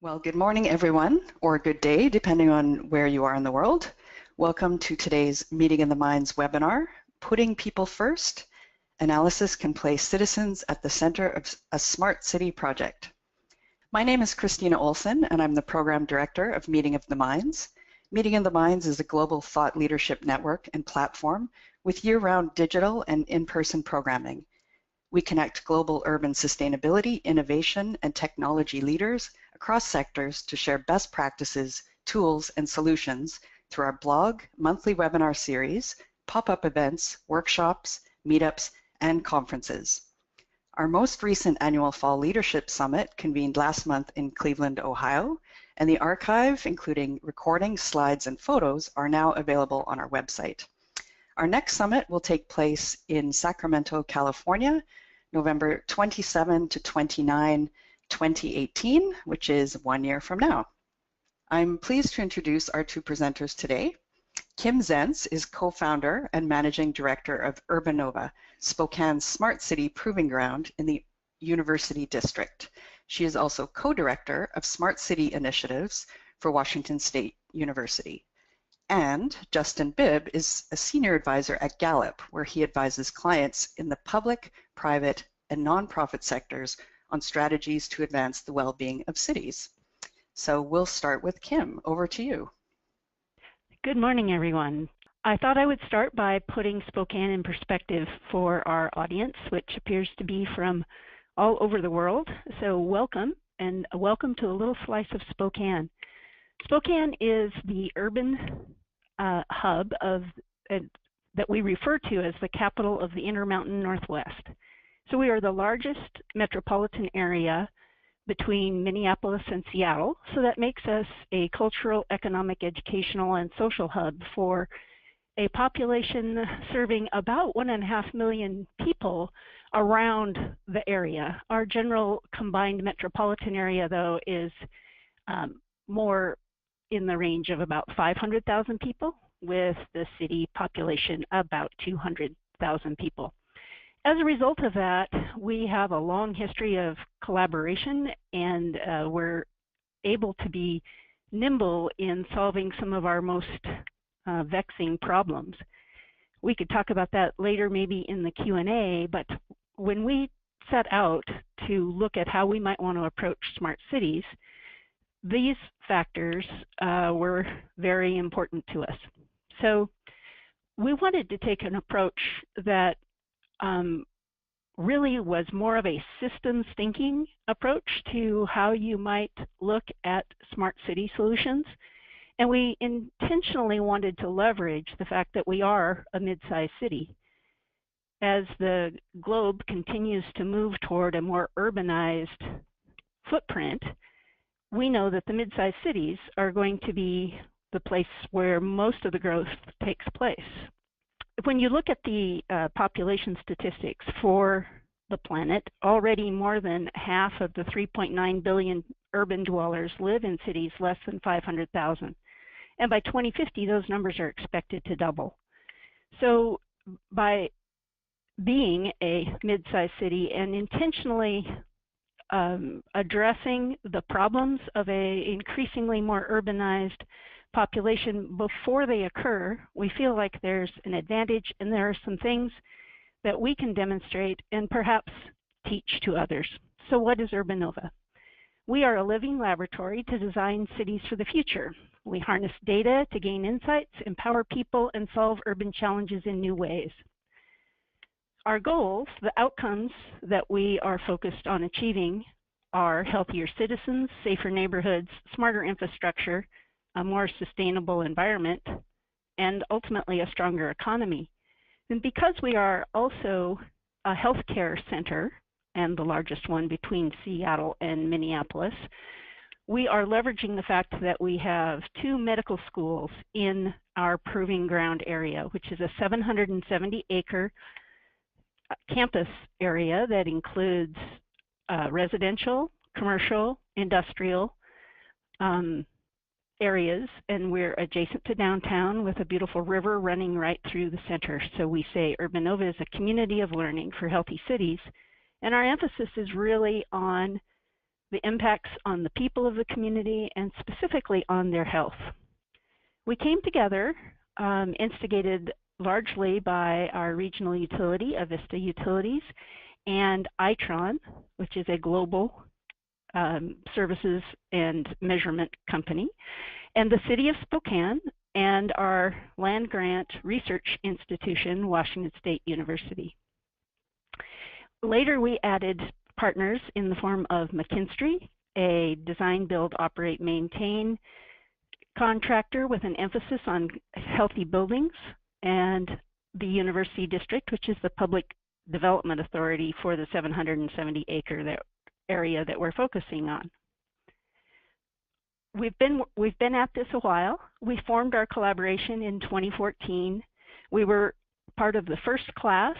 Well, good morning, everyone, or good day, depending on where you are in the world. Welcome to today's Meeting in the Minds webinar, Putting People First, Analysis Can Place Citizens at the Center of a Smart City Project. My name is Christina Olson, and I'm the Program Director of Meeting of the Minds. Meeting in the Minds is a global thought leadership network and platform with year-round digital and in-person programming. We connect global urban sustainability, innovation, and technology leaders across sectors to share best practices, tools, and solutions through our blog, monthly webinar series, pop-up events, workshops, meetups, and conferences. Our most recent annual Fall Leadership Summit convened last month in Cleveland, Ohio, and the archive, including recordings, slides, and photos, are now available on our website. Our next summit will take place in Sacramento, California, November 27 to 29, 2018, which is 1 year from now. I'm pleased to introduce our two presenters today. Kim Zentz is co-founder and managing director of Urbanova, Spokane's smart city proving ground in the University District. She is also co-director of Smart City Initiatives for Washington State University. And Justin Bibb is a senior advisor at Gallup, where he advises clients in the public, private, and nonprofit sectors on strategies to advance the well-being of cities. So we'll start with Kim. Over to you. Good morning, everyone. I thought I would start by putting Spokane in perspective for our audience, which appears to be from all over the world. So welcome, and welcome to a little slice of Spokane. Spokane is the urban hub that we refer to as the capital of the Intermountain Northwest. So we are the largest metropolitan area between Minneapolis and Seattle, so that makes us a cultural, economic, educational, and social hub for a population serving about 1.5 million people around the area. Our general combined metropolitan area, though, is more in the range of about 500,000 people, with the city population about 200,000 people. As a result of that, we have a long history of collaboration, and we're able to be nimble in solving some of our most vexing problems. We could talk about that later, maybe in the Q&A, but when we set out to look at how we might want to approach smart cities, these factors were very important to us. So we wanted to take an approach that really was more of a systems thinking approach to how you might look at smart city solutions. And we intentionally wanted to leverage the fact that we are a mid-sized city. As the globe continues to move toward a more urbanized footprint, we know that the mid-sized cities are going to be the place where most of the growth takes place. When you look at the population statistics for the planet, already more than half of the 3.9 billion urban dwellers live in cities less than 500,000. And by 2050, those numbers are expected to double. So by being a mid-sized city and intentionally addressing the problems of an increasingly more urbanized population before they occur, we feel like there's an advantage, and there are some things that we can demonstrate and perhaps teach to others. So what is Urbanova? We are a living laboratory to design cities for the future. We harness data to gain insights, empower people, and solve urban challenges in new ways. Our goals, the outcomes that we are focused on achieving, are healthier citizens, safer neighborhoods, smarter infrastructure, a more sustainable environment, and ultimately a stronger economy. And because we are also a healthcare center, and the largest one between Seattle and Minneapolis, we are leveraging the fact that we have 2 medical schools in our proving ground area, which is a 770-acre campus area that includes residential, commercial, industrial areas, and we're adjacent to downtown with a beautiful river running right through the center. So we say Urbanova is a community of learning for healthy cities, and our emphasis is really on the impacts on the people of the community, and specifically on their health. We came together, instigated largely by our regional utility, Avista Utilities, and Itron, which is a global services and measurement company, and the city of Spokane, and our land grant research institution, Washington State University. Later, we added partners in the form of McKinstry, a design, build, operate, maintain contractor with an emphasis on healthy buildings, and the University District, which is the public development authority for the 770-acre area that we're focusing on. We've been at this a while. We formed our collaboration in 2014. We were part of the first class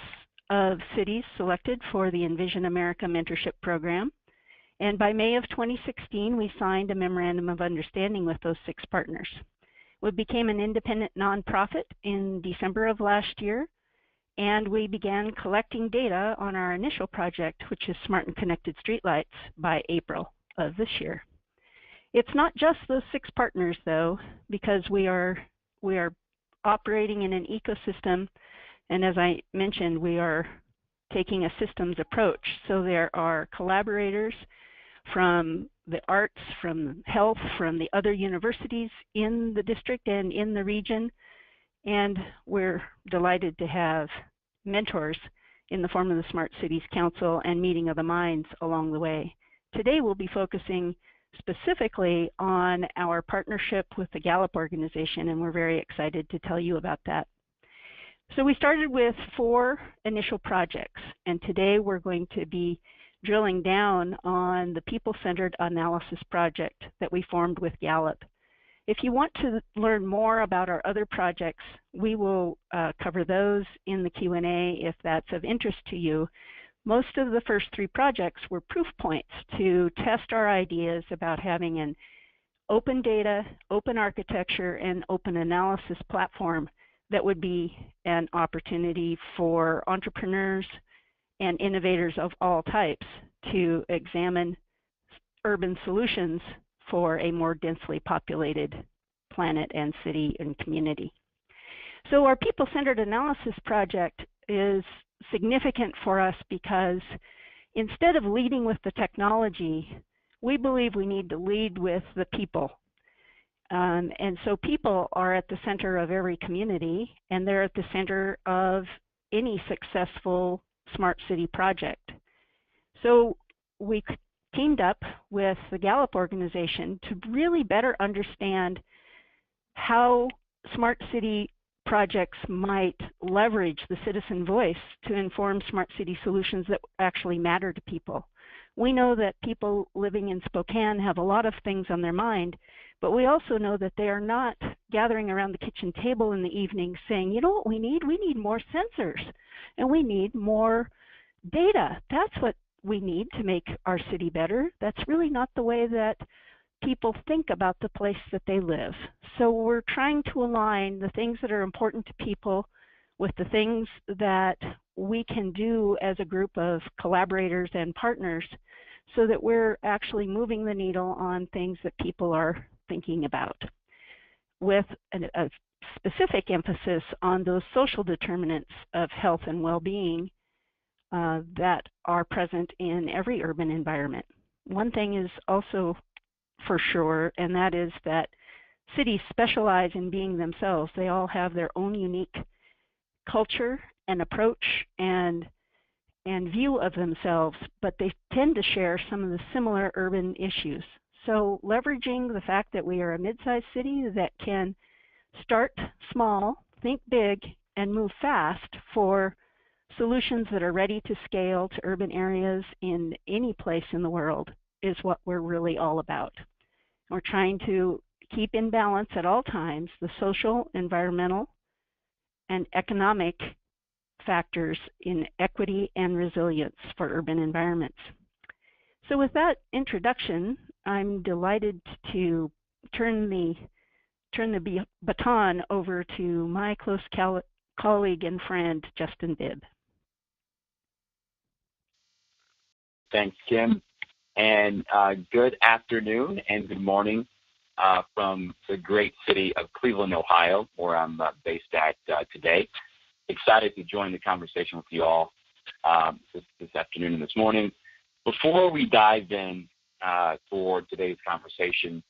of cities selected for the Envision America Mentorship Program. And by May of 2016, we signed a memorandum of understanding with those 6 partners. We became an independent nonprofit in December of last year, and we began collecting data on our initial project, which is Smart and Connected Streetlights, by April of this year. It's not just those 6 partners, though, because we are operating in an ecosystem, and as I mentioned, we are taking a systems approach. So there are collaborators from the arts, from health, from the other universities in the district and in the region, and we're delighted to have mentors in the form of the Smart Cities Council and Meeting of the Minds along the way. Today we'll be focusing specifically on our partnership with the Gallup organization, and we're very excited to tell you about that. So we started with 4 initial projects, and today we're going to be drilling down on the people-centered analysis project that we formed with Gallup. If you want to learn more about our other projects, we will cover those in the Q&A if that's of interest to you. Most of the first 3 projects were proof points to test our ideas about having an open data, open architecture, and open analysis platform that would be an opportunity for entrepreneurs and innovators of all types to examine urban solutions for a more densely populated planet and city and community. So our people-centered analysis project is significant for us because instead of leading with the technology, we believe we need to lead with the people. And so people are at the center of every community, and they're at the center of any successful smart city project. So we teamed up with the Gallup organization to really better understand how smart city projects might leverage the citizen voice to inform smart city solutions that actually matter to people. We know that people living in Spokane have a lot of things on their mind, but we also know that they are not gathering around the kitchen table in the evening saying, you know what we need? We need more sensors, and we need more data. That's what we need to make our city better. That's really not the way that people think about the place that they live. So we're trying to align the things that are important to people with the things that we can do as a group of collaborators and partners so that we're actually moving the needle on things that people are thinking about, with a specific emphasis on those social determinants of health and well-being that are present in every urban environment. One thing is also for sure, and that is that cities specialize in being themselves. They all have their own unique culture and approach and view of themselves, but they tend to share some of the similar urban issues. So leveraging the fact that we are a mid-sized city that can start small, think big, and move fast for solutions that are ready to scale to urban areas in any place in the world is what we're really all about. We're trying to keep in balance at all times the social, environmental, and economic factors in equity and resilience for urban environments. So with that introduction, I'm delighted to turn the baton over to my close colleague and friend, Justin Bibb. Thanks, Kim. And good afternoon and good morning from the great city of Cleveland, Ohio, where I'm based at today. Excited to join the conversation with you all this afternoon and this morning. Before we dive in for today's conversation,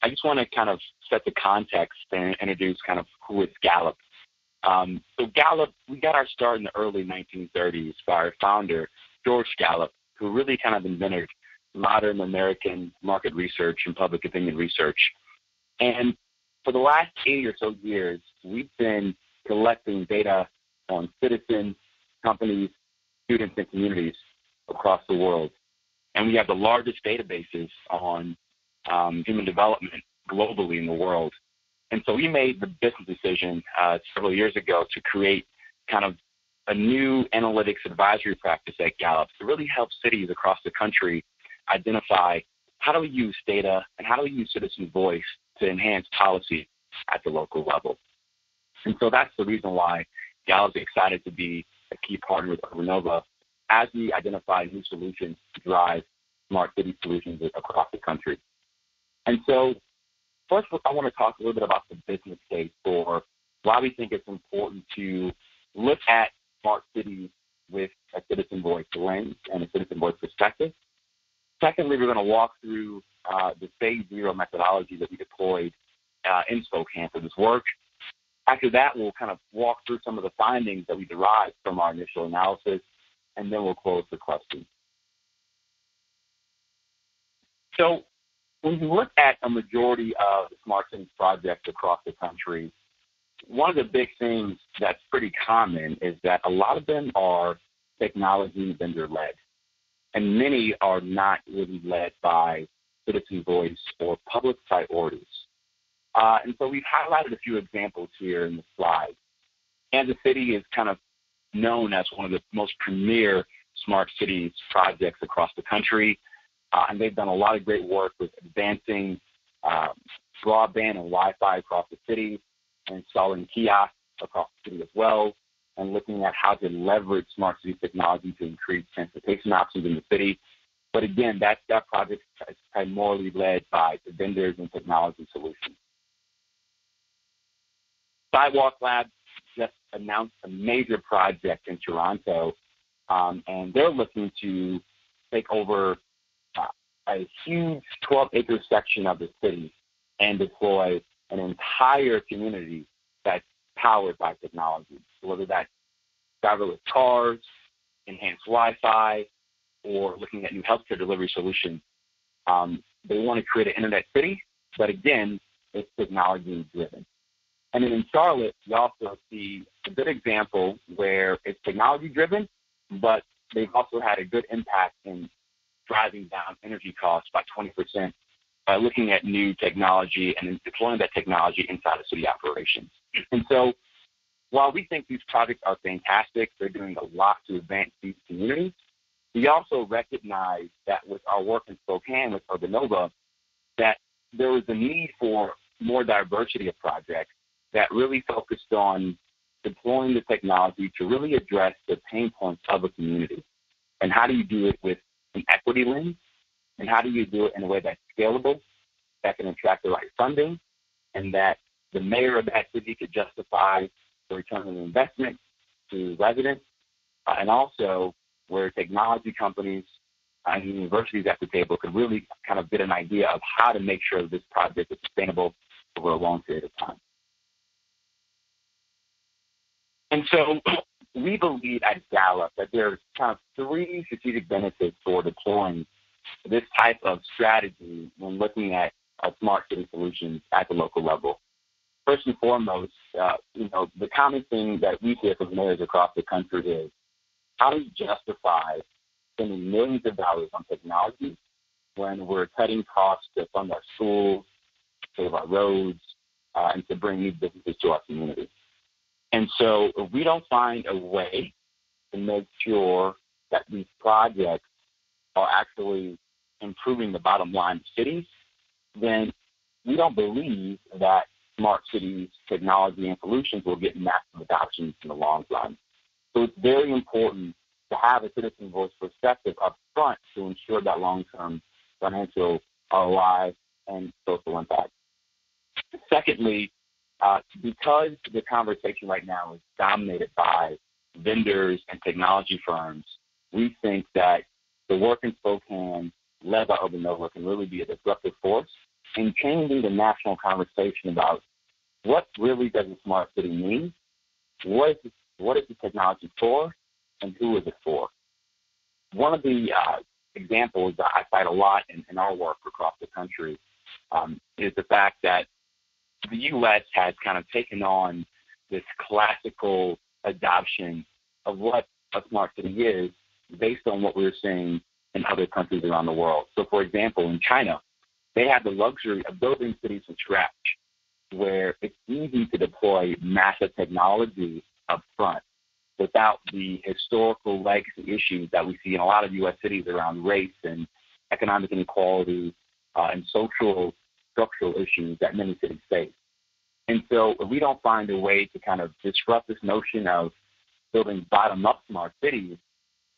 I just want to kind of set the context and introduce kind of who is Gallup. So Gallup, we got our start in the early 1930s by our founder, George Gallup, who really kind of invented modern American market research and public opinion research. And for the last 80 or so years, we've been collecting data on citizens, companies, students, and communities across the world. And we have the largest databases on human development globally in the world. And so we made the business decision several years ago to create kind of a new analytics advisory practice at Gallup to really help cities across the country identify how do we use data and how do we use citizen voice to enhance policy at the local level. And so that's the reason why Gallup is excited to be a key partner with Urbanova as we identify new solutions to drive smart city solutions across the country. And so first, I want to talk a little bit about the business case for why we think it's important to look at smart cities with a citizen voice lens and a citizen voice perspective. Secondly, we're going to walk through the phase zero methodology that we deployed in Spokane for this work. After that, we'll kind of walk through some of the findings that we derived from our initial analysis, and then we'll close the question. So when you look at a majority of the smart cities projects across the country, one of the big things that's pretty common is that a lot of them are technology vendor-led, and many are not really led by citizen voice or public priorities. And so we've highlighted a few examples here in the slide. Kansas City is kind of known as one of the most premier smart cities projects across the country. And they've done a lot of great work with advancing broadband and Wi-Fi across the city, and installing kiosks across the city as well, and looking at how to leverage smart city technology to increase transportation options in the city. But again, that project is primarily led by the vendors and technology solutions. Sidewalk Lab just announced a major project in Toronto, and they're looking to take over a huge 12-acre section of the city and deploy an entire community that's powered by technology. So whether that's driverless cars, enhanced Wi-Fi, or looking at new healthcare delivery solutions, they want to create an internet city, but again, it's technology-driven. And then in Charlotte, you also see a good example where it's technology-driven, but they've also had a good impact in driving down energy costs by 20% by looking at new technology and then deploying that technology inside of city operations. And so while we think these projects are fantastic, they're doing a lot to advance these communities, we also recognize that with our work in Spokane with Urbanova, that there was a need for more diversity of projects that really focused on deploying the technology to really address the pain points of a community. And how do you do it with an equity lens? And how do you do it in a way that's scalable, that can attract the right funding, and that the mayor of that city could justify the return on investment to residents, and also where technology companies and universities at the table could really kind of get an idea of how to make sure that this project is sustainable over a long period of time. And so we believe at Gallup that there's kind of three strategic benefits for deploying this type of strategy when looking at smart city solutions at the local level. First and foremost, the common thing that we hear from mayors across the country is, how do you justify spending millions of dollars on technology when we're cutting costs to fund our schools, save our roads, and to bring new businesses to our community? And so if we don't find a way to make sure that these projects are actually improving the bottom line of cities, then we don't believe that smart cities, technology, and solutions will get massive adoption in the long run. So it's very important to have a citizen voice perspective up front to ensure that long-term financial ROI, and social impact. Secondly, because the conversation right now is dominated by vendors and technology firms, we think that the work in Spokane, led by Urbanova, can really be a disruptive force in changing the national conversation about what really does a smart city mean, what is the technology for, and who is it for. One of the examples that I cite a lot in our work across the country is the fact that the U.S. has kind of taken on this classical adoption of what a smart city is based on what we're seeing in other countries around the world. So, for example, in China, they have the luxury of building cities from scratch, where it's easy to deploy massive technology up front without the historical legacy issues that we see in a lot of U.S. cities around race and economic inequality and social structural issues that many cities face. And so if we don't find a way to kind of disrupt this notion of building bottom-up smart cities,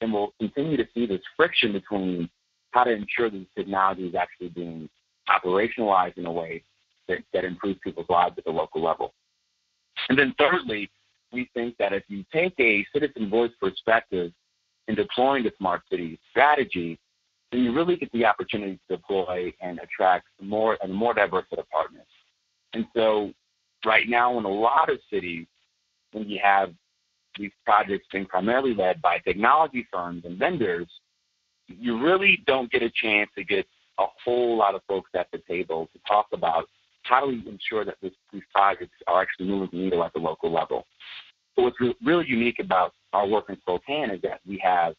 then we'll continue to see this friction between how to ensure that this technology is actually being operationalized in a way that improves people's lives at the local level. And then thirdly, we think that if you take a citizen voice perspective in deploying the smart city strategy, then you really get the opportunity to deploy and attract a more diverse set of partners. And so right now in a lot of cities, when you have these projects being primarily led by technology firms and vendors, you really don't get a chance to get a whole lot of folks at the table to talk about how do we ensure that these projects are actually moving the needle at the local level. So what's really unique about our work in Spokane is that we have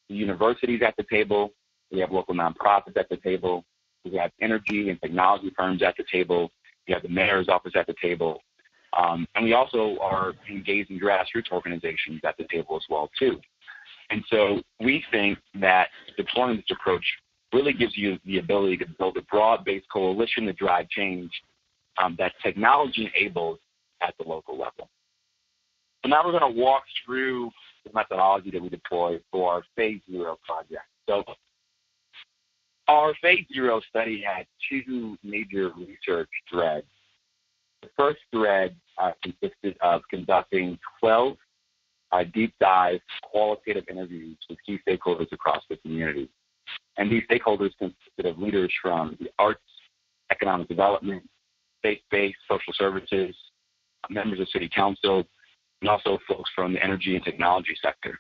the universities at the table, we have local nonprofits at the table, we have energy and technology firms at the table, we have the mayor's office at the table, and we also are engaging grassroots organizations at the table as well too. And so we think that deploying this approach really gives you the ability to build a broad-based coalition to drive change that technology enables at the local level. So now we're going to walk through the methodology that we deploy for our Phase 0 project. So our Phase 0 study had two major research threads. The first thread consisted of conducting 12 deep dive qualitative interviews with key stakeholders across the community. And these stakeholders consisted of leaders from the arts, economic development, faith-based social services, members of city council, and also folks from the energy and technology sector.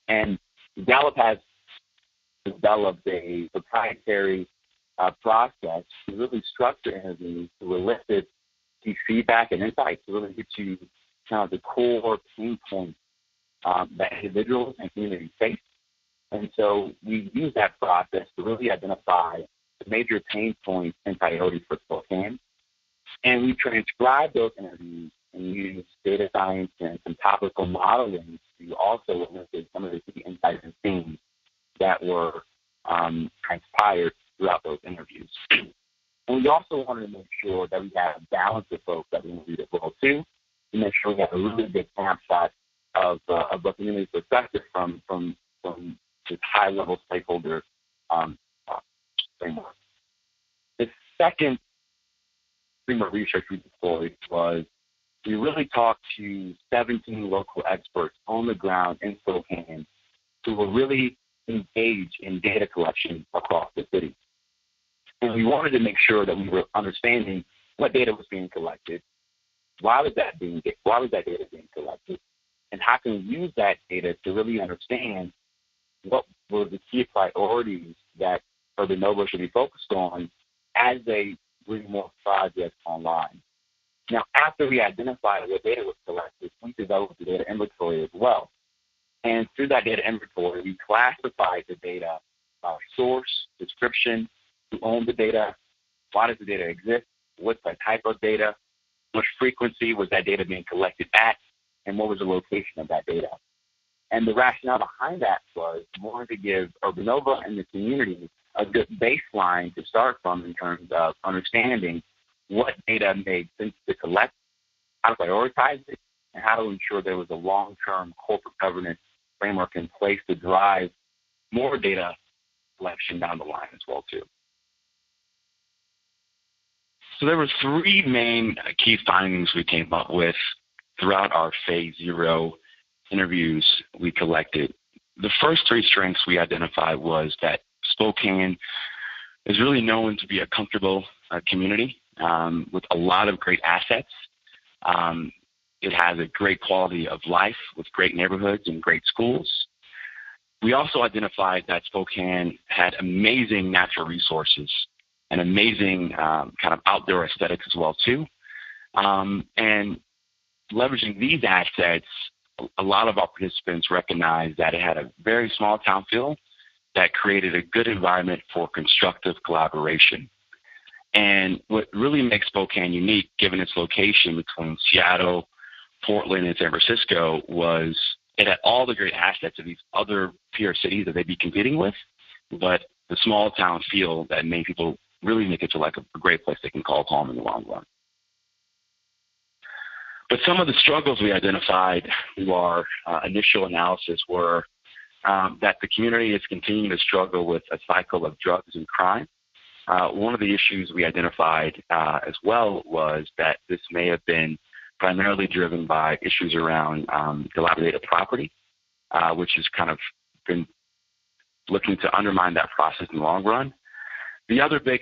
And Gallup has developed a proprietary process to really structure interviews to elicit key feedback and insights to really get you kind of the core pain points that individuals and communities face. And so we use that process to really identify the major pain points and priorities for Spokane. And we transcribe those interviews and use data science and some topical modeling to also elicit some of the key insights and themes that were transpired throughout those interviews. And we also wanted to make sure that we had a balance of folks that we interviewed as well too, to make sure we had a really good snapshot of the community's perspective from this high-level stakeholder framework. The second stream of research we deployed was we really talked to 17 local experts on the ground in Spokane who were really engaged in data collection across the city. And we wanted to make sure that we were understanding what data was being collected, why was that data being collected, and how can we use that data to really understand what were the key priorities that Urbanova should be focused on as they bring more projects online. Now, after we identified what data was collected, we developed the data inventory as well. And through that data inventory, we classified the data by source, description, who owned the data, why does the data exist, what's the type of data, what frequency was that data being collected at, and what was the location of that data. And the rationale behind that was more to give Urbanova and the community a good baseline to start from in terms of understanding what data made sense to collect, how to prioritize it, and how to ensure there was a long-term corporate governance framework in place to drive more data collection down the line as well too. So there were three main key findings we came up with throughout our phase 0 interviews we collected. The first three strengths we identified was that Spokane is really known to be a comfortable community with a lot of great assets. It has a great quality of life with great neighborhoods and great schools. We also identified that Spokane had amazing natural resources and amazing kind of outdoor aesthetics as well too. And leveraging these assets, a lot of our participants recognized that it had a very small town feel that created a good environment for constructive collaboration. And what really makes Spokane unique, given its location between Seattle, Portland, and San Francisco, was it had all the great assets of these other peer cities that they'd be competing with, but the small town feel that made people really make it to like a great place they can call home in the long run. But some of the struggles we identified through our initial analysis were that the community is continuing to struggle with a cycle of drugs and crime. One of the issues we identified as well was that this may have been primarily driven by issues around dilapidated property, which has kind of been looking to undermine that process in the long run. The other big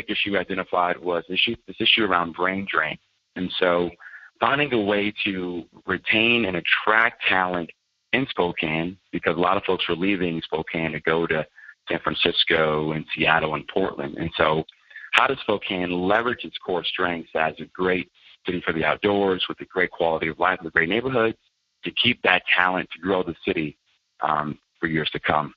issue we identified was this issue around brain drain. And so finding a way to retain and attract talent in Spokane, because a lot of folks were leaving Spokane to go to San Francisco and Seattle and Portland. And so how does Spokane leverage its core strengths as a great city for the outdoors with a great quality of life, with great neighborhoods, to keep that talent to grow the city for years to come?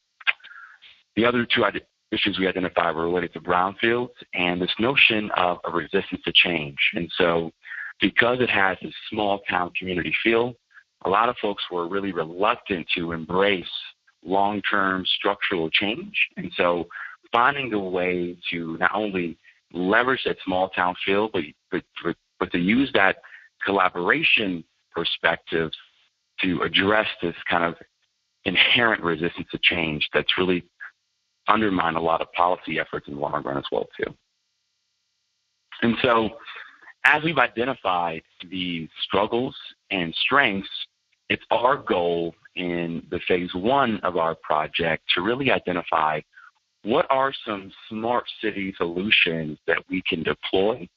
The other two issues we identified were related to brownfields and this notion of a resistance to change. And so because it has a small town community feel, a lot of folks were really reluctant to embrace long-term structural change. And so finding a way to not only leverage that small town feel, but to use that collaboration perspective to address this kind of inherent resistance to change that's really undermined a lot of policy efforts in the long run as well too. And so as we've identified these struggles and strengths, it's our goal in the phase 1 of our project to really identify what are some smart city solutions that we can deploy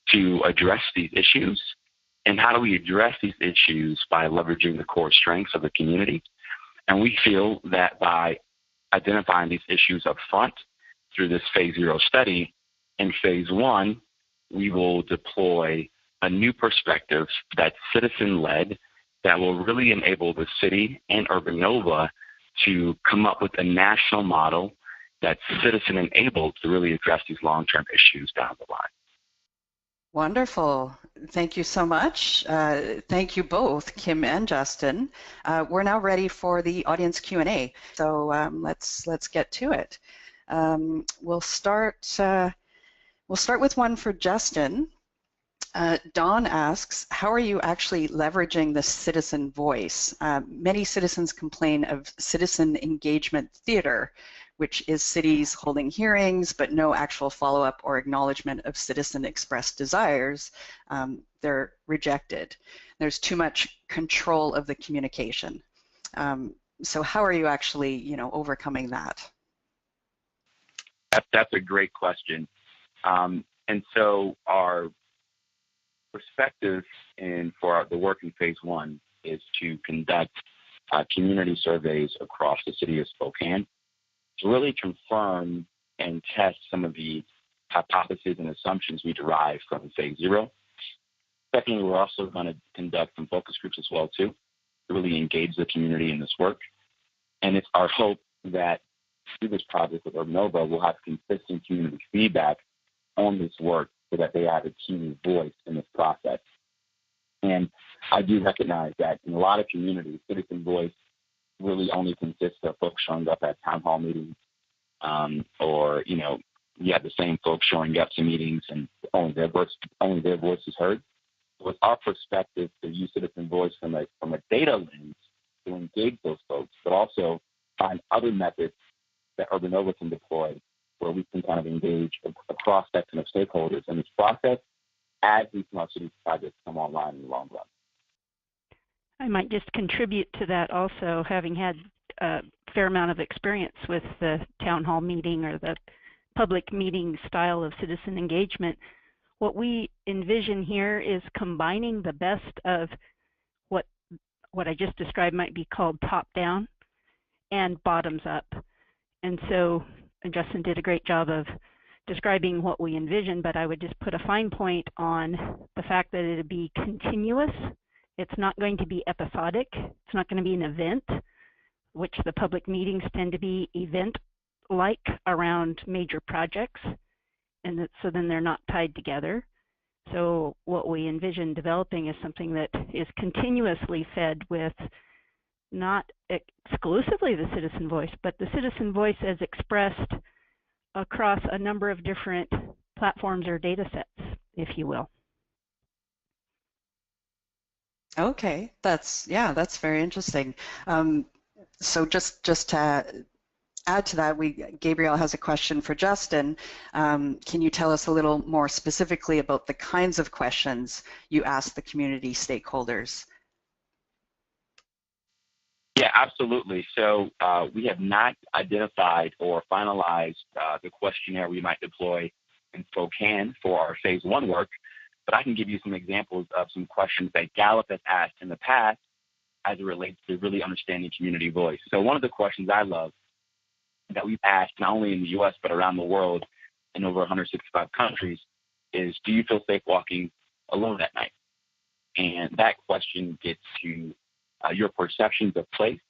to address these issues, and how do we address these issues by leveraging the core strengths of the community. And we feel that by identifying these issues up front through this phase 0 study, in phase 1, we will deploy a new perspective that's citizen-led that will really enable the city and Urbanova to come up with a national model that's citizen-enabled to really address these long-term issues down the line. Wonderful. Thank you so much. Thank you both, Kim and Justin. We're now ready for the audience Q&A. So let's get to it. We'll start with one for Justin. Dawn asks, how are you actually leveraging the citizen voice? Many citizens complain of citizen engagement theater, which is cities holding hearings, but no actual follow-up or acknowledgement of citizen expressed desires. They're rejected. There's too much control of the communication. So how are you actually, overcoming that? That's a great question. And so our perspective for the work in phase 1 is to conduct community surveys across the city of Spokane to really confirm and test some of the hypotheses and assumptions we derive from phase 0. Secondly, we're also going to conduct some focus groups as well too, to really engage the community in this work. And it's our hope that through this project with Urbanova, we'll have consistent community feedback on this work so that they have a key voice in this process. And I do recognize that in a lot of communities, citizen voice really only consists of folks showing up at town hall meetings, or you have the same folks showing up to meetings and only their voice is heard. So it's our perspective to use citizen voice from a data lens to engage those folks, but also find other methods that Urbanova can deploy where we can kind of engage a cross-section of stakeholders in this process as these smart cities projects come online in the long run. I might just contribute to that also, having had a fair amount of experience with the town hall meeting or the public meeting style of citizen engagement. What we envision here is combining the best of what I just described might be called top-down and bottoms-up. And so Justin did a great job of describing what we envision, but I would just put a fine point on the fact that it would be continuous. It's not going to be episodic. It's not going to be an event, which the public meetings tend to be event-like around major projects, and so then they're not tied together. So what we envision developing is something that is continuously fed with not exclusively the citizen voice, but the citizen voice as expressed across a number of different platforms or data sets, if you will. Okay, that's very interesting. So just to add to that, Gabriel has a question for Justin. Can you tell us a little more specifically about the kinds of questions you ask the community stakeholders? Yeah, absolutely. So we have not identified or finalized the questionnaire we might deploy in Spokane for our phase 1 work, but I can give you some examples of some questions that Gallup has asked in the past as it relates to really understanding community voice. So one of the questions I love that we've asked not only in the U.S. but around the world in over 165 countries is, do you feel safe walking alone at night? And that question gets to your perceptions of place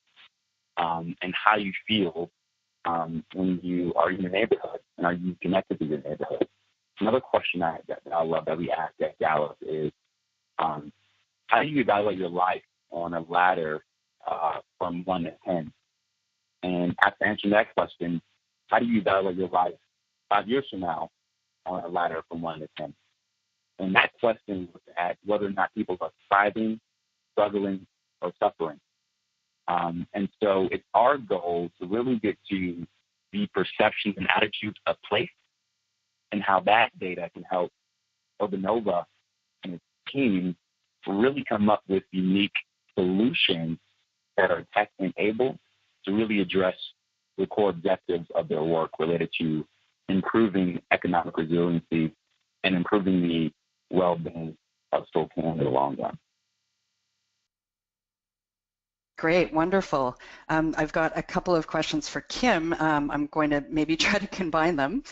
and how you feel when you are in your neighborhood, and are you connected to your neighborhood? Another question that I love that we ask at Gallup is, how do you evaluate your life on a ladder from 1 to 10? And after answering that question, how do you evaluate your life 5 years from now on a ladder from 1 to 10? And that question looks at whether or not people are thriving, struggling, or suffering. And so it's our goal to really get to the perceptions and attitudes of place and how that data can help Urbanova and its team really come up with unique solutions that are tech-enabled to really address the core objectives of their work related to improving economic resiliency and improving the well-being of Spokane in the long run. Great, wonderful. I've got a couple of questions for Kim. I'm going to maybe try to combine them.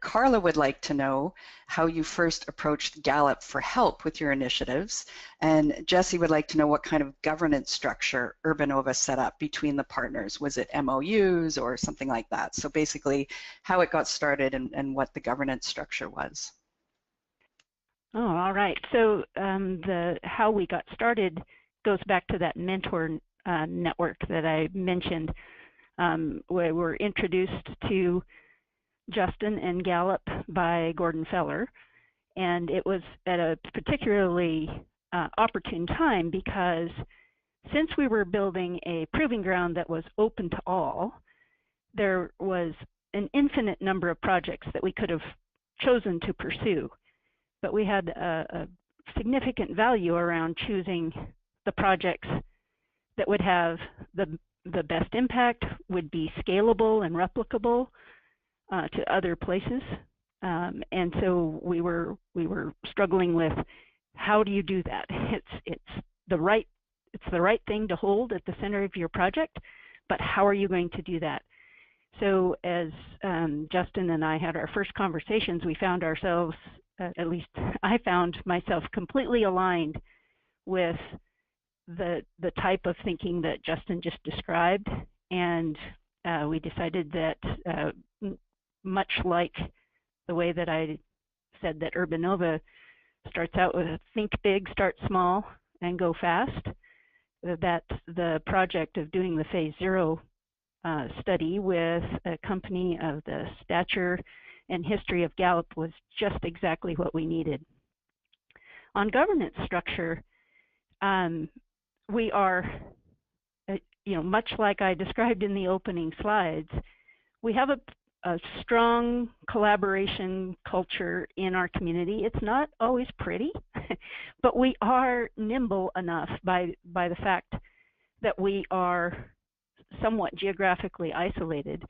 Carla would like to know how you first approached Gallup for help with your initiatives. And Jesse would like to know what kind of governance structure Urbanova set up between the partners. Was it MOUs or something like that? So basically how it got started and what the governance structure was. Oh, all right. So how we got started goes back to that mentor network that I mentioned, where we're introduced to Justin and Gallup by Gordon Feller. And it was at a particularly opportune time because since we were building a proving ground that was open to all, there was an infinite number of projects that we could have chosen to pursue. But we had a significant value around choosing the projects that would have the best impact, would be scalable and replicable to other places. And so we were struggling with, how do you do that? It's the right thing to hold at the center of your project, but how are you going to do that? So as Justin and I had our first conversations, we found ourselves, at least I found myself completely aligned with the type of thinking that Justin just described, and we decided that much like the way that I said that Urbanova starts out with a think big, start small, and go fast, that the project of doing the phase 0 study with a company of the stature and history of Gallup was just exactly what we needed. On governance structure, we are, much like I described in the opening slides, we have a strong collaboration culture in our community. It's not always pretty, but we are nimble enough by the fact that we are somewhat geographically isolated.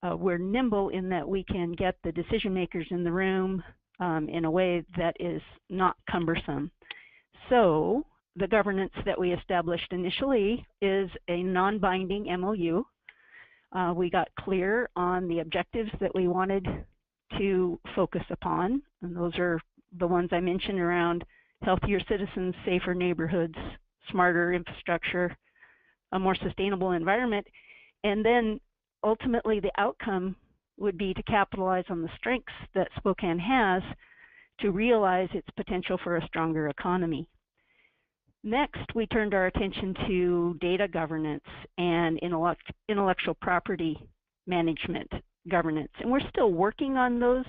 We're nimble in that we can get the decision makers in the room in a way that is not cumbersome. So the governance that we established initially is a non-binding MOU. We got clear on the objectives that we wanted to focus upon, and those are the ones I mentioned around healthier citizens, safer neighborhoods, smarter infrastructure, a more sustainable environment, and then ultimately the outcome would be to capitalize on the strengths that Spokane has to realize its potential for a stronger economy. Next, we turned our attention to data governance and intellectual property management governance, and we're still working on those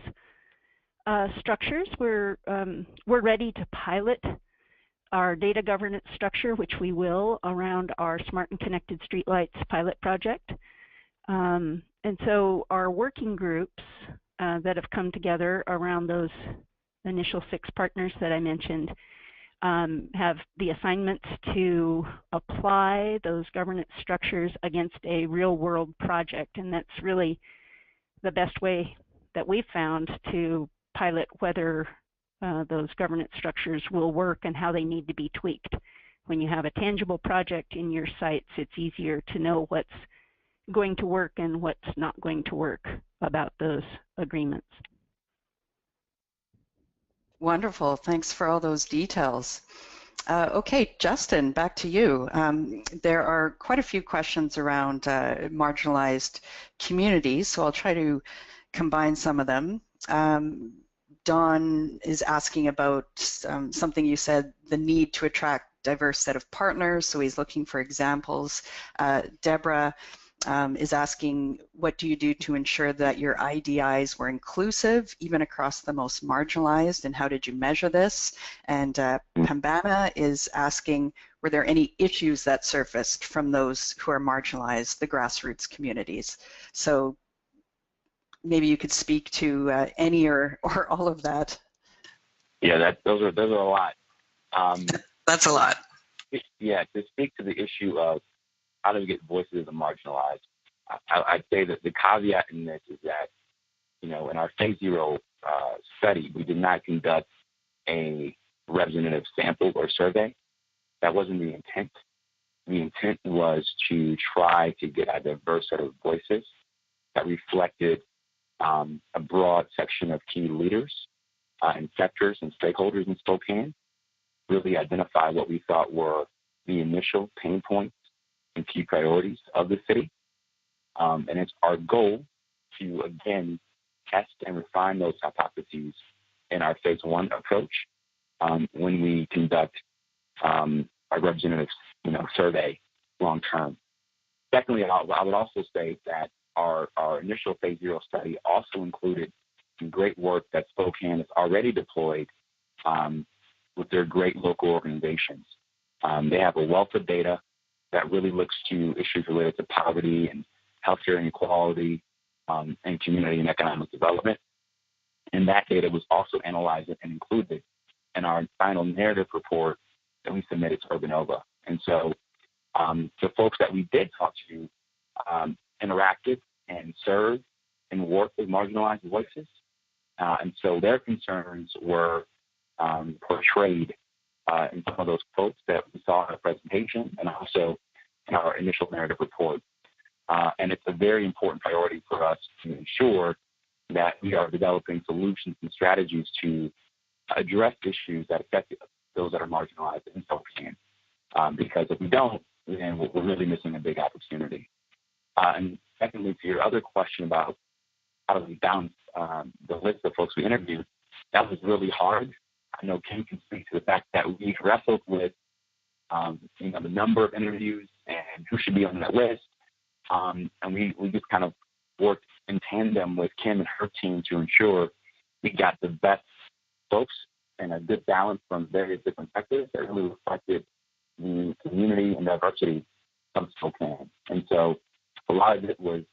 structures. We're ready to pilot our data governance structure, which we will, around our Smart and Connected Streetlights pilot project. And so our working groups that have come together around those initial 6 partners that I mentioned have the assignments to apply those governance structures against a real world project. And that's really the best way that we've found to pilot whether those governance structures will work and how they need to be tweaked. When you have a tangible project in your sites, it's easier to know what's going to work and what's not going to work about those agreements. Wonderful. Thanks for all those details. Okay, Justin, back to you. There are quite a few questions around marginalized communities, so I'll try to combine some of them. Don is asking about something you said, the need to attract diverse set of partners, so he's looking for examples. Deborah is asking, what do you do to ensure that your IDIs were inclusive, even across the most marginalized, and how did you measure this? And Pambana is asking, were there any issues that surfaced from those who are marginalized, the grassroots communities? So maybe you could speak to any or all of that. Yeah, those are a lot. That's a lot. Yeah, to speak to the issue of how do we get voices of the marginalized, I'd say that the caveat in this is that, in our phase 0 study, we did not conduct a representative sample or survey. That wasn't the intent. The intent was to try to get a diverse set of voices that reflected a broad section of key leaders and sectors and stakeholders in Spokane, really identify what we thought were the initial pain points and key priorities of the city. And it's our goal to, again, test and refine those hypotheses in our phase 1 approach when we conduct our representative survey long term. Secondly, I would also say that our initial phase 0 study also included some great work that Spokane has already deployed with their great local organizations. They have a wealth of data that really looks to issues related to poverty and healthcare inequality and community and economic development. And that data was also analyzed and included in our final narrative report that we submitted to Urbanova. And so the folks that we did talk to interacted and served and worked with marginalized voices. And so their concerns were portrayed in some of those quotes that we saw in the presentation and also in our initial narrative report. And it's a very important priority for us to ensure that we are developing solutions and strategies to address issues that affect those that are marginalized in Spokane. Because if we don't, then we're really missing a big opportunity. And secondly, to your other question about how do we balance the list of folks we interviewed, that was really hard. I know Kim can speak to the fact that we wrestled with the number of interviews and who should be on that list. And we just kind of worked in tandem with Kim and her team to ensure we got the best folks and a good balance from various different sectors that really reflected the community and diversity of Spokane. And so a lot of it was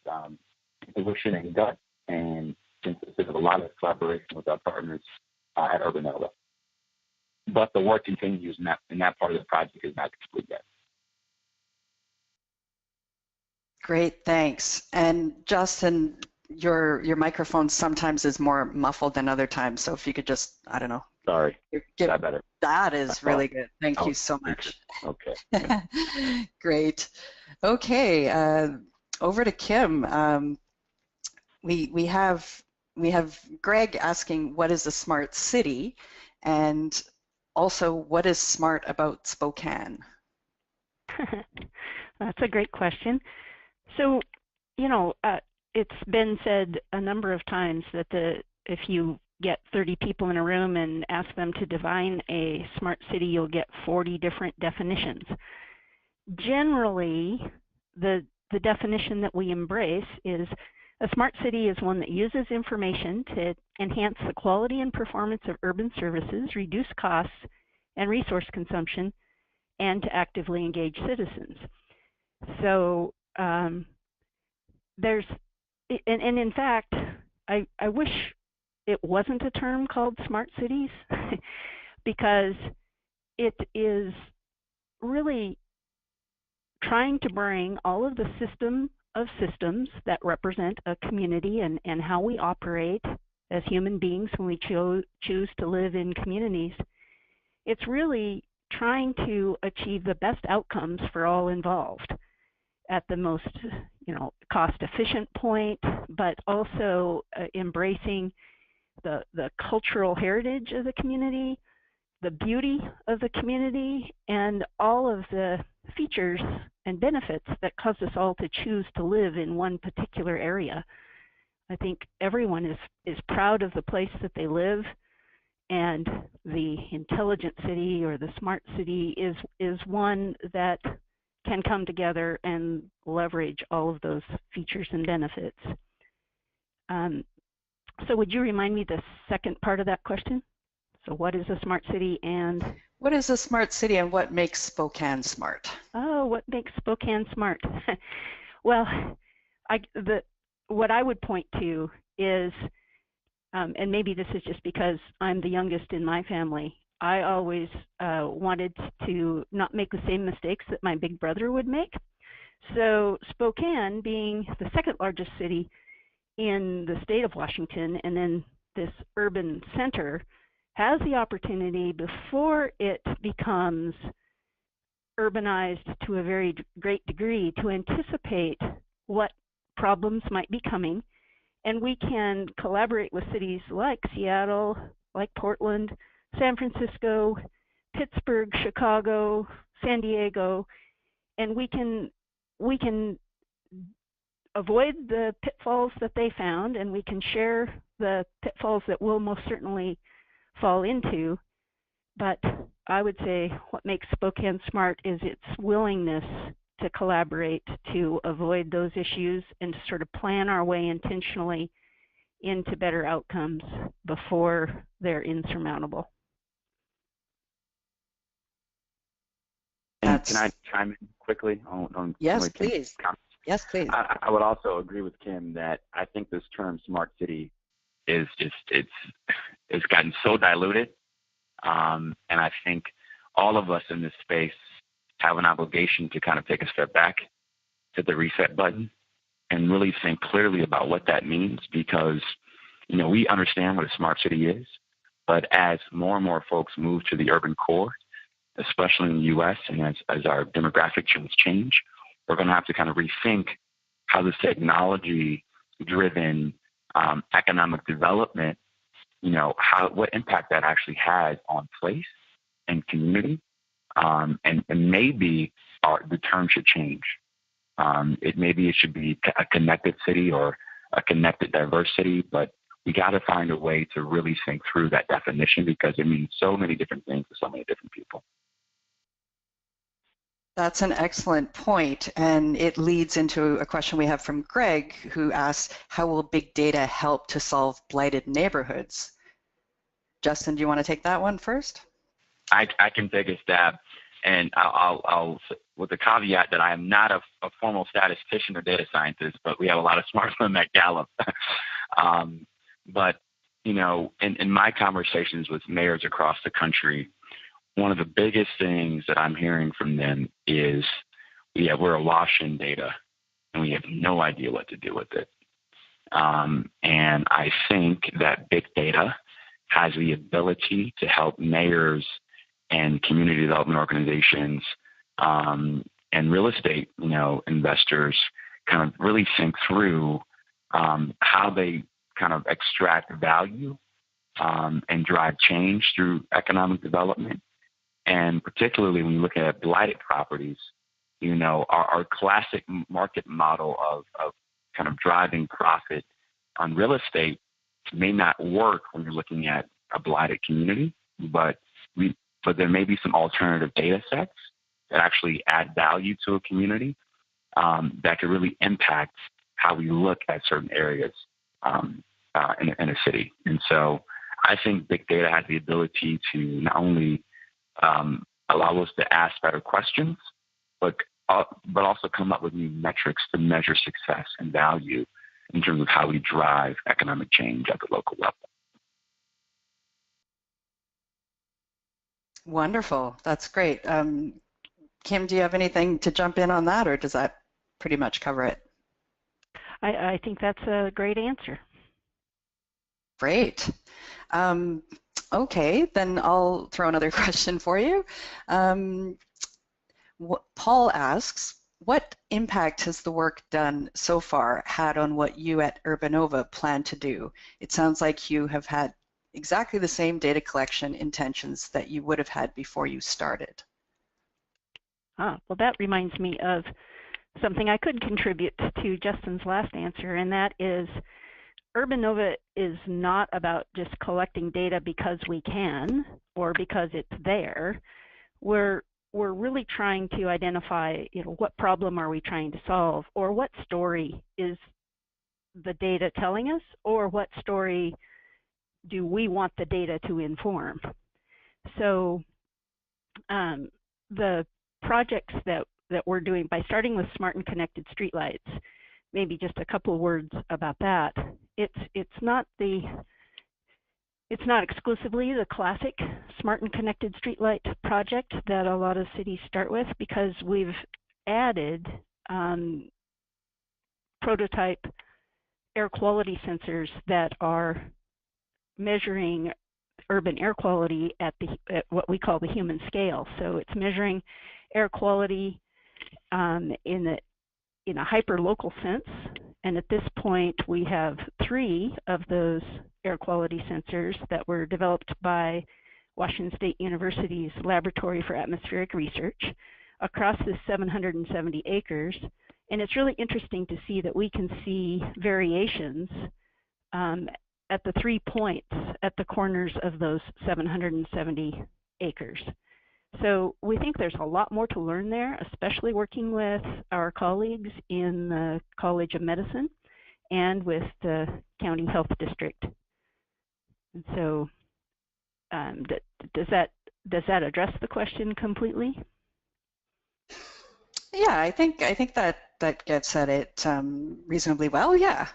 intuition and gut and consisted of a lot of collaboration with our partners at Urbanova. But the work continues, and that part of the project is not complete yet. Great, thanks. And Justin, your microphone sometimes is more muffled than other times, so if you could just, I don't know. Sorry, is that better? That is really good. Thank you so much. Okay. Great. Okay, over to Kim. We have Greg asking, what is a smart city, and also what is smart about Spokane? That's a great question. So, it's been said a number of times that if you get 30 people in a room and ask them to define a smart city, you'll get 40 different definitions. Generally, the definition that we embrace is a smart city is one that uses information to enhance the quality and performance of urban services, reduce costs and resource consumption, and to actively engage citizens. So in fact, I wish it wasn't a term called smart cities because it is really trying to bring all of the system of systems that represent a community and how we operate as human beings when we choose to live in communities. It's really trying to achieve the best outcomes for all involved at the most, cost-efficient point, but also embracing the cultural heritage of the community, the beauty of the community, and all of the features and benefits that cause us all to choose to live in one particular area. I think everyone is proud of the place that they live, and the intelligent city or the smart city is one that can come together and leverage all of those features and benefits. So would you remind me the second part of that question? So what is a smart city and? What is a smart city and what makes Spokane smart? Oh, what makes Spokane smart? Well, what I would point to is, and maybe this is just because I'm the youngest in my family, I always wanted to not make the same mistakes that my big brother would make. So Spokane, being the second largest city in the state of Washington and then this urban center, has the opportunity before it becomes urbanized to a very great degree to anticipate what problems might be coming. And we can collaborate with cities like Seattle, like Portland, San Francisco, Pittsburgh, Chicago, San Diego, and we can avoid the pitfalls that they found, and we can share the pitfalls that we'll most certainly fall into. But I would say what makes Spokane smart is its willingness to collaborate to avoid those issues and to sort of plan our way intentionally into better outcomes before they're insurmountable. And can I chime in quickly on yes, please. Yes, please. I would also agree with Kim that I think this term smart city is just it's gotten so diluted, and I think all of us in this space have an obligation to kind of take a step back, hit the reset button, and really think clearly about what that means, because we understand what a smart city is, but as more and more folks move to the urban core, especially in the U.S., and as our demographic trends change, we're going to have to kind of rethink how this technology-driven economic development, what impact that actually has on place and community, and maybe the term should change. Maybe it should be a connected city or a connected diverse city, but we got to find a way to really think through that definition because it means so many different things to so many different people. That's an excellent point, and it leads into a question we have from Greg, who asks, how will big data help to solve blighted neighborhoods? Justin, do you want to take that one first? I can take a stab, and I'll with the caveat that I am not a formal statistician or data scientist, but we have a lot of smart women at Gallup. But, in my conversations with mayors across the country, one of the biggest things that I'm hearing from them is, we're awash in data and we have no idea what to do with it. And I think that big data has the ability to help mayors and community development organizations and real estate, investors kind of really think through how they kind of extract value and drive change through economic development. And particularly when you look at blighted properties, our classic market model of kind of driving profit on real estate may not work when you're looking at a blighted community, but there may be some alternative data sets that actually add value to a community that could really impact how we look at certain areas in a city. And so I think big data has the ability to not only allow us to ask better questions, but also come up with new metrics to measure success and value in terms of how we drive economic change at the local level. Wonderful. That's great. Kim, do you have anything to jump in on that, or does that pretty much cover it? I think that's a great answer. Great. Okay, then I'll throw another question for you. Paul asks, what impact has the work done so far had on what you at Urbanova plan to do? It sounds like you have had exactly the same data collection intentions that you would have had before you started. Well, that reminds me of something I could contribute to Justin's last answer, and that is Urbanova is not about just collecting data because we can or because it's there. We're really trying to identify, what problem are we trying to solve, or what story is the data telling us, or what story do we want the data to inform? So the projects that we're doing, by starting with smart and connected streetlights, maybe just a couple of words about that. It's not exclusively the classic smart and connected streetlight project that a lot of cities start with, because we've added prototype air quality sensors that are measuring urban air quality at what we call the human scale. So it's measuring air quality in a hyper-local sense. And at this point, we have 3 of those air quality sensors that were developed by Washington State University's Laboratory for Atmospheric Research across this 770 acres. And it's really interesting to see that we can see variations at the 3 points at the corners of those 770 acres. So we think there's a lot more to learn there, especially working with our colleagues in the College of Medicine and with the County Health District. And so does that address the question completely? Yeah, I think that gets at it reasonably well. Yeah.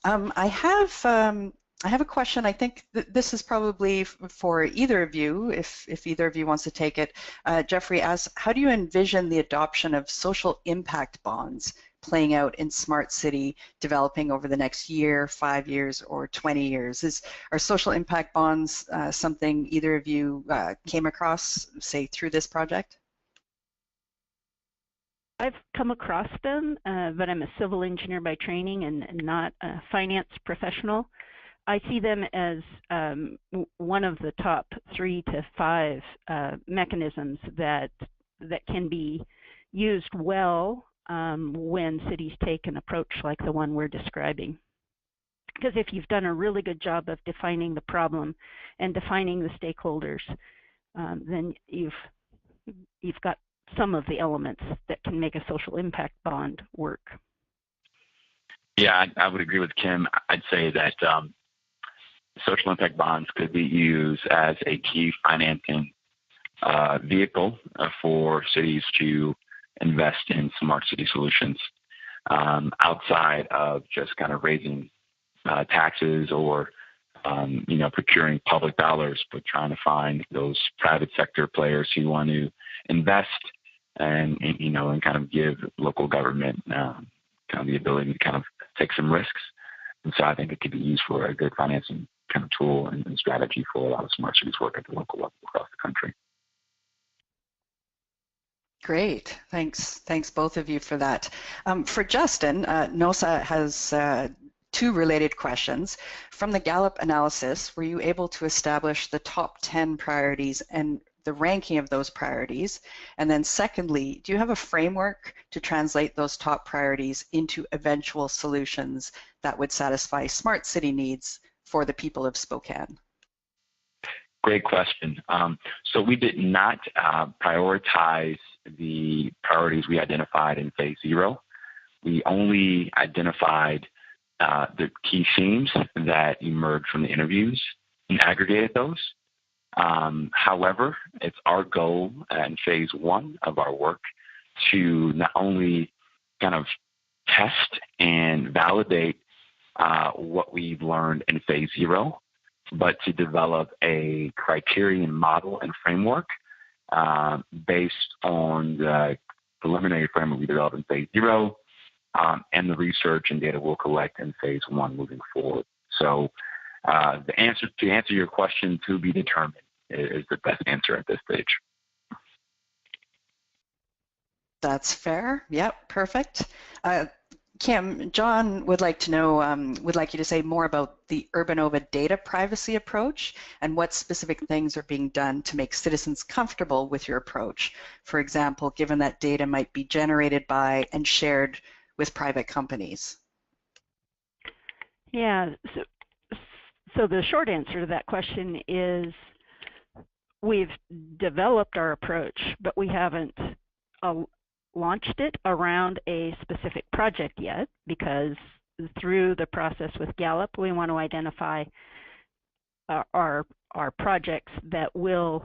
I have a question. I think this is probably for either of you, if either of you wants to take it. Jeffrey asks, how do you envision the adoption of social impact bonds playing out in smart city developing over the next year, 5 years, or 20 years? Are social impact bonds something either of you came across, say, through this project? I've come across them, but I'm a civil engineer by training and not a finance professional. I see them as one of the top 3 to 5 mechanisms that can be used well when cities take an approach like the one we're describing. Because if you've done a really good job of defining the problem and defining the stakeholders, then you've got some of the elements that can make a social impact bond work. Yeah, I would agree with Kim. I'd say that social impact bonds could be used as a key financing vehicle for cities to invest in smart city solutions outside of just kind of raising taxes or procuring public dollars, but trying to find those private sector players who want to invest and kind of give local government kind of the ability to kind of take some risks. And so I think it could be used for a good financing kind of tool and strategy for a lot of smart cities work at the local level across the country. Great. Thanks both of you for that. For Justin, NOSA has two related questions. From the Gallup analysis, were you able to establish the top 10 priorities and the ranking of those priorities? And then secondly, do you have a framework to translate those top priorities into eventual solutions that would satisfy smart city needs for the people of Spokane? Great question. So we did not prioritize the priorities we identified in phase 0. We only identified the key themes that emerged from the interviews and aggregated those. However, it's our goal in phase 1 of our work to not only kind of test and validate what we've learned in phase 0, but to develop a criterion model and framework based on the preliminary framework we developed in phase 0 and the research and data we'll collect in phase 1 moving forward. So to answer your question, to be determined is the best answer at this stage. That's fair. Yep, perfect. Kim, John would like to know, would like you to say more about the Urbanova data privacy approach and what specific things are being done to make citizens comfortable with your approach. For example, given that data might be generated by and shared with private companies. Yeah, so the short answer to that question is we've developed our approach, but we haven't launched it around a specific project yet, because through the process with Gallup, we want to identify our projects that will,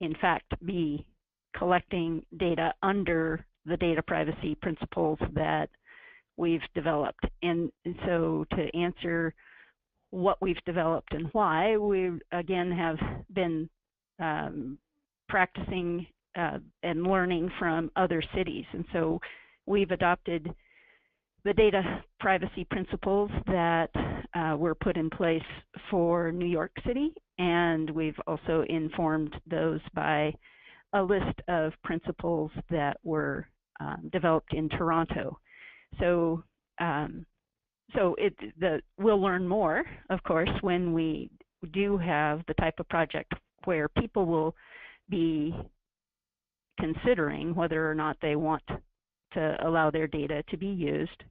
in fact, be collecting data under the data privacy principles that we've developed. And so to answer what we've developed and why, we again have been practicing and learning from other cities. And so we've adopted the data privacy principles that were put in place for New York City, and we've also informed those by a list of principles that were developed in Toronto. So we'll learn more, of course, when we do have the type of project where people will be considering whether or not they want to allow their data to be used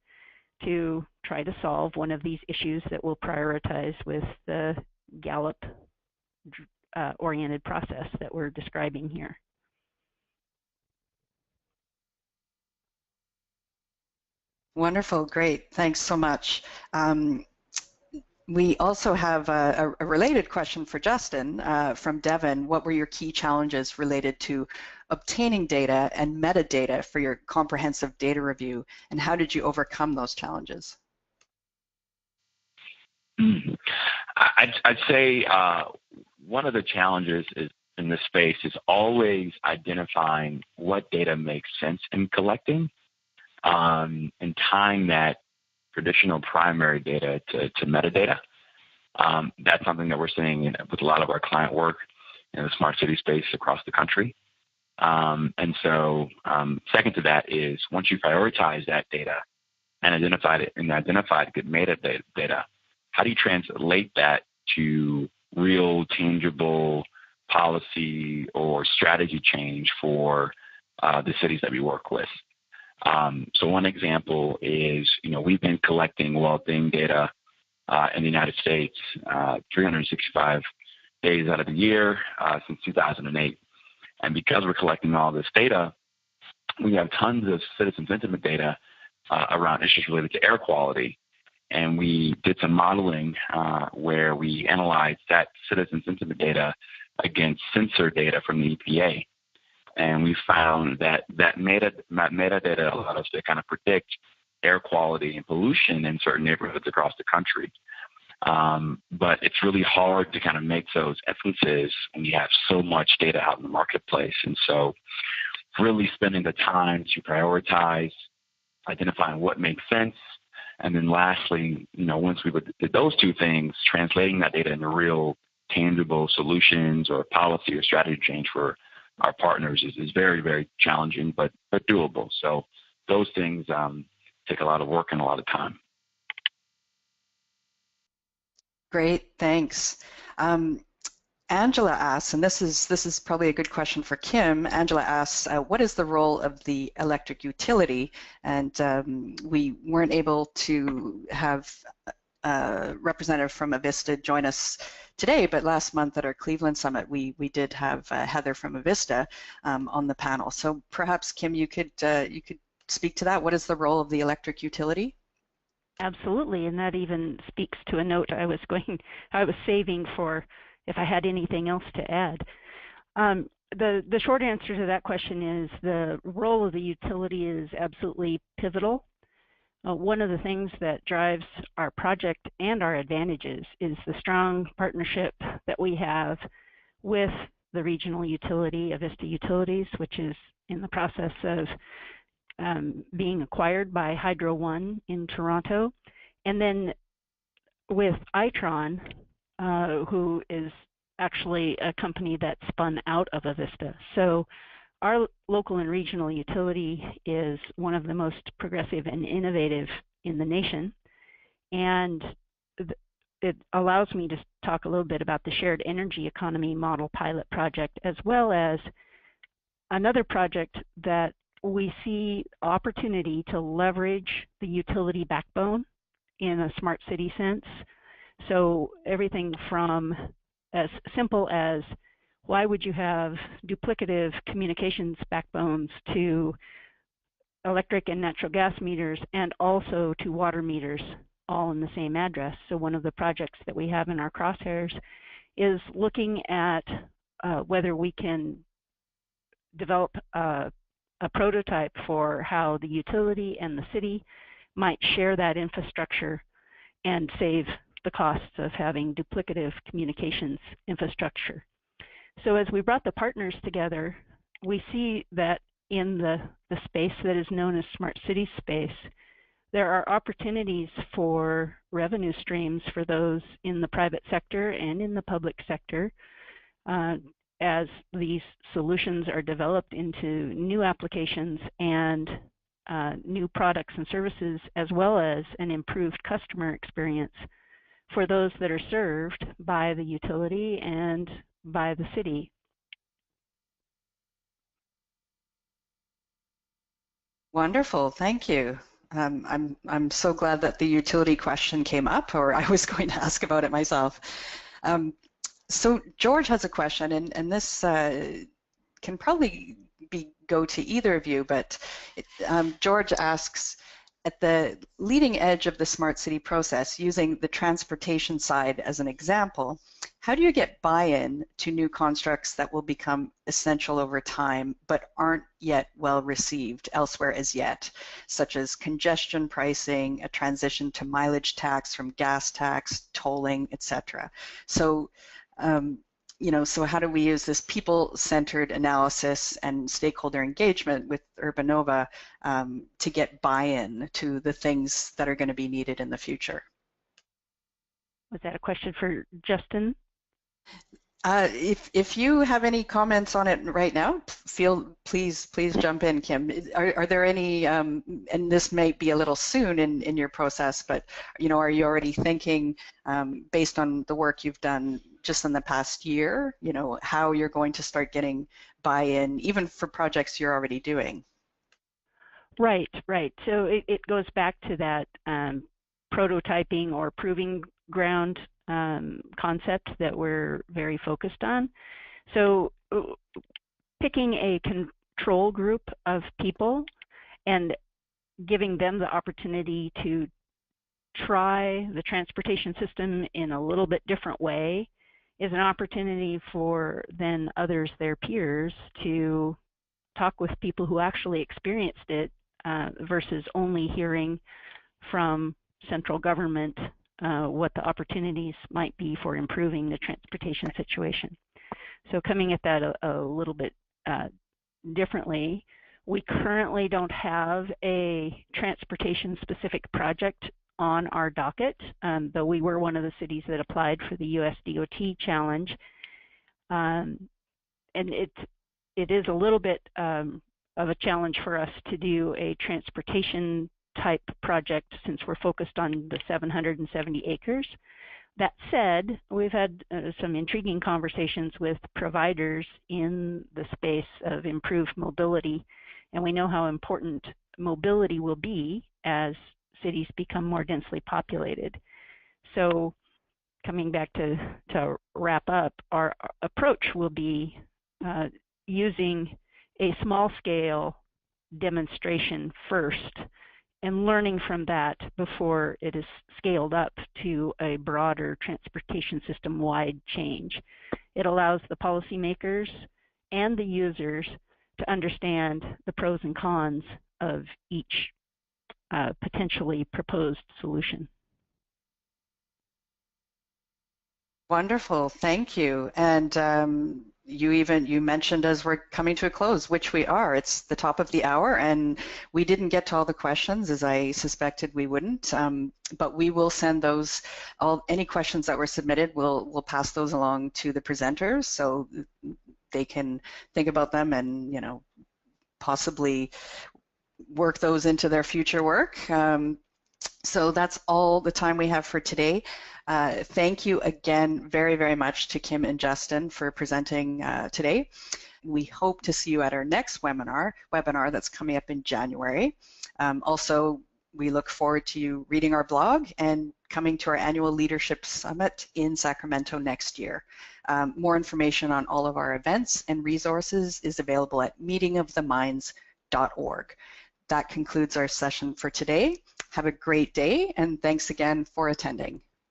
to try to solve one of these issues that we'll prioritize with the Gallup oriented process that we're describing here. Wonderful, great, thanks so much. We also have a related question for Justin from Devin. What were your key challenges related to obtaining data and metadata for your comprehensive data review, and how did you overcome those challenges? I'd say one of the challenges in this space is always identifying what data makes sense in collecting and tying that traditional primary data to metadata. That's something that we're seeing with a lot of our client work in the smart city space across the country. And so second to that is once you prioritize that data and identified good metadata, how do you translate that to real tangible policy or strategy change for the cities that we work with? So one example is, we've been collecting well-being data in the United States 365 days out of the year since 2008. And because we're collecting all this data, we have tons of citizen sentiment data around issues related to air quality. And we did some modeling where we analyzed that citizen sentiment data against sensor data from the EPA. And we found that metadata allowed us to kind of predict air quality and pollution in certain neighborhoods across the country. But it's really hard to kind of make those inferences when you have so much data out in the marketplace. And so really spending the time to prioritize, identifying what makes sense, and then lastly, once we did those two things, translating that data into real tangible solutions or policy or strategy change for our partners is very, very challenging, but doable. So those things take a lot of work and a lot of time. Great, thanks. Angela asks, and this is probably a good question for Kim. Angela asks, what is the role of the electric utility? And we weren't able to have a representative from Avista join us today, but last month at our Cleveland Summit, we did have Heather from Avista on the panel. So perhaps, Kim, you could speak to that. What is the role of the electric utility? Absolutely, and that even speaks to a note I was saving for if I had anything else to add. The short answer to that question is the role of the utility is absolutely pivotal. One of the things that drives our project and our advantages is the strong partnership that we have with the regional utility, Avista Utilities, which is in the process of being acquired by Hydro One in Toronto, and then with Itron, who is actually a company that spun out of Avista. So our local and regional utility is one of the most progressive and innovative in the nation, and it allows me to talk a little bit about the shared energy economy model pilot project, as well as another project that we see opportunity to leverage the utility backbone in a smart city sense. So everything from as simple as why would you have duplicative communications backbones to electric and natural gas meters and also to water meters all in the same address. So one of the projects that we have in our crosshairs is looking at whether we can develop a prototype for how the utility and the city might share that infrastructure and save the costs of having duplicative communications infrastructure. So as we brought the partners together, we see that in the space that is known as smart city space, there are opportunities for revenue streams for those in the private sector and in the public sector as these solutions are developed into new applications and new products and services, as well as an improved customer experience for those that are served by the utility and by the city. Wonderful, thank you. I'm so glad that the utility question came up, or I was going to ask about it myself. So George has a question, and this can probably go to either of you, but George asks, at the leading edge of the smart city process, using the transportation side as an example, how do you get buy-in to new constructs that will become essential over time but aren't yet well received elsewhere as yet, such as congestion pricing, a transition to mileage tax from gas tax, tolling, etc.? So so how do we use this people-centered analysis and stakeholder engagement with Urbanova to get buy-in to the things that are going to be needed in the future? Was that a question for Justin? If you have any comments on it right now, please jump in, Kim. Are there any, and this may be a little soon in your process, but are you already thinking, based on the work you've done just in the past year, how you're going to start getting buy-in, even for projects you're already doing? Right. So it goes back to that prototyping or proving ground concept that we're very focused on. So picking a control group of people and giving them the opportunity to try the transportation system in a little bit different way is an opportunity for then others, their peers, to talk with people who actually experienced it versus only hearing from central government what the opportunities might be for improving the transportation situation. So coming at that a little bit differently, we currently don't have a transportation-specific project on our docket, though we were one of the cities that applied for the US DOT challenge. And it is a little bit of a challenge for us to do a transportation type project since we're focused on the 770 acres. That said, we've had some intriguing conversations with providers in the space of improved mobility, and we know how important mobility will be as cities become more densely populated. So coming back to wrap up, our approach will be using a small scale demonstration first and learning from that before it is scaled up to a broader transportation system-wide change. It allows the policymakers and the users to understand the pros and cons of each potentially proposed solution. Wonderful, thank you. And you mentioned as we're coming to a close, which we are. It's the top of the hour, and we didn't get to all the questions, as I suspected we wouldn't. But we will send those, any questions that were submitted, we'll pass those along to the presenters so they can think about them and, you know, possibly work those into their future work. So that's all the time we have for today. Thank you again very, very much to Kim and Justin for presenting today. We hope to see you at our next webinar that's coming up in January. Also, we look forward to you reading our blog and coming to our annual Leadership Summit in Sacramento next year. More information on all of our events and resources is available at meetingoftheminds.org. That concludes our session for today. Have a great day, and thanks again for attending.